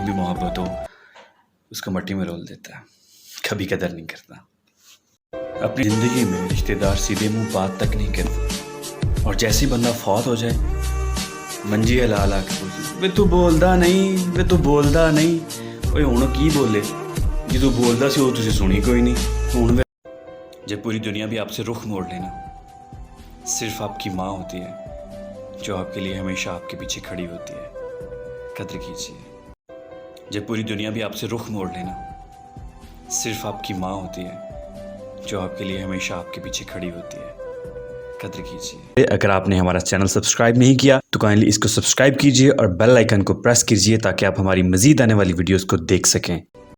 भी मोहब्बत हो उसको मट्टी में रोल देता है, कभी कदर नहीं करता। अपनी ज़िंदगी में रिश्तेदार सीधे मुंह बात तक नहीं करते, और जैसे ही बंदा फौत हो जाए मंजी हिला हिला के पूछे वे तू बोलदा नहीं, वे तू बोलदा नहीं। ओए हुण की बोले जो तू बोलदा सी वो तुसीं सुनी कोई नहीं। हुण जब पूरी दुनिया भी आपसे रुख मोड़ लेना, सिर्फ आपकी माँ होती है जो आपके लिए हमेशा आपके पीछे खड़ी होती है, कद्र कीजिए। जब पूरी दुनिया भी आपसे रुख मोड़ लेना, सिर्फ आपकी माँ होती है जो आपके लिए हमेशा आपके पीछे खड़ी होती है, कद्र कीजिए। अगर आपने हमारा चैनल सब्सक्राइब नहीं किया तो काइंडली इसको सब्सक्राइब कीजिए और बेल आइकन को प्रेस कीजिए ताकि आप हमारी मज़ीद आने वाली वीडियोस को देख सकें।